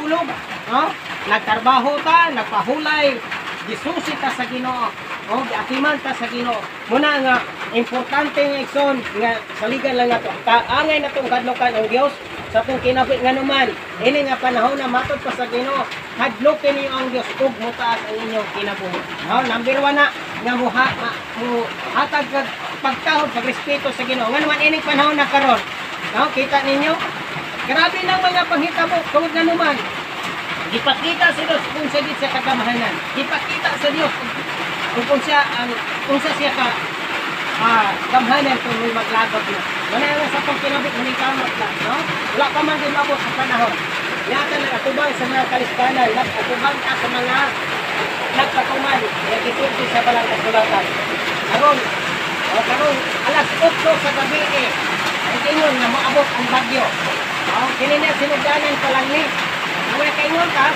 nagkaulog, no? Nagtrabaho ta, nagpahulay, gisusi ta sa Ginoo, o giatiman ta sa Ginoo. Muna nga importante nga igsoon nga saligan lang nato. Kaangay natong kadlokan ang Dios sa atong kinabit nga naman. Ini nga panahon na matod pa sa Ginoo, hadloken niyo ang Dios ug mutaas ang inyong kinabuhi. No, number 1 na nga hatag kag pagtahod pag respeto sa Ginoo. Nga naman ining panahon na karon. No, kita ninyo? Grabe na mga panghitabo tungod nga naman. Ipakita sa Dios kung sa gid sa kagamahanan. Ipakita sa Dios kung siya ka gamhanan kung may maglagab na. Wala nga sa pang kinabit, manikamot lang, no? Wala pa man din mabot sa panahon. Yata nakatubang sa mga kaliskanan, nakatubang ka sa mga nagpatuman, nag-isulti sa balang kasulatan. Karon, alas 8 sa gabi ang ingon na maabot ang bagyo. Kini na sinugdanan pa lang ni. Ang kaingon ka,